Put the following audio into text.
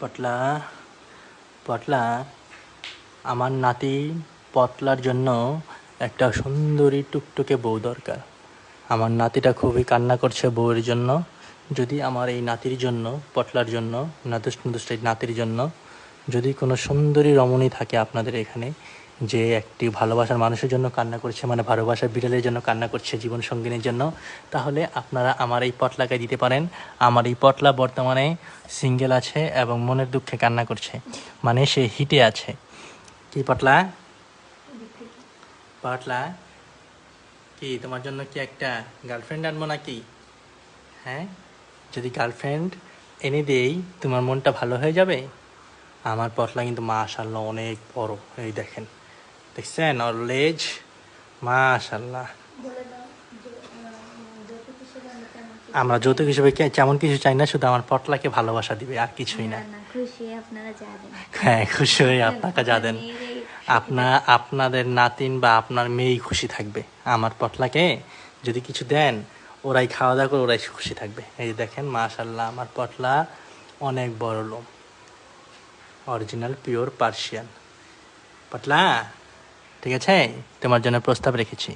পটলা পটলা আমার নাতি পটলার জন্য একটা সুন্দরী টুকটুকে বউ দরকার। আমার নাতিটা খুবই কান্না করছে বউয়ের জন্য। যদি আমার এই নাতির জন্য, পটলার জন্য, নাদুস এই নাতির জন্য যদি কোনো সুন্দরী রমণী থাকে আপনাদের এখানে, যে একটি ভালোবাসার মানুষের জন্য কান্না করছে, মানে ভালোবাসার বিড়ালের জন্য কান্না করছে, জীবন সঙ্গিনীর জন্য, তাহলে আপনারা আমার এই পটলাকে দিতে পারেন। আমার এই পটলা বর্তমানে সিঙ্গেল আছে এবং মনের দুঃখে কান্না করছে, মানে সে হিটে আছে। কি পটলা? পটলা কি তোমার জন্য কি একটা গার্লফ্রেন্ড আনবো নাকি? হ্যাঁ, যদি গার্লফ্রেন্ড এনে দেই তোমার মনটা ভালো হয়ে যাবে। আমার পটলা কিন্তু মাশাআল্লাহ অনেক বড়, এই দেখেন, দেখছেন ওর লেজ, মাশাআল্লাহ। আমরা যৌতুক হিসেবে তেমন কিছু চাই না, শুধু আমার পটলাকে ভালোবাসা দিবে, আর কিছুই না। হ্যাঁ, খুশি হয়ে আপনাকে যা দেন, আপনাদের নাতিন বা আপনার মেয়েই খুশি থাকবে। আমার পটলাকে যদি কিছু দেন, ওরাই খাওয়া দাওয়া করে ওরাই খুশি থাকবে। এই দেখেন মাশাআল্লাহ, আমার পটলা অনেক বড় লোম, অরিজিনাল পিওর পার্সিয়ান। পটলা ঠিক আছে, তোমার জন্য প্রস্তাব রেখেছি।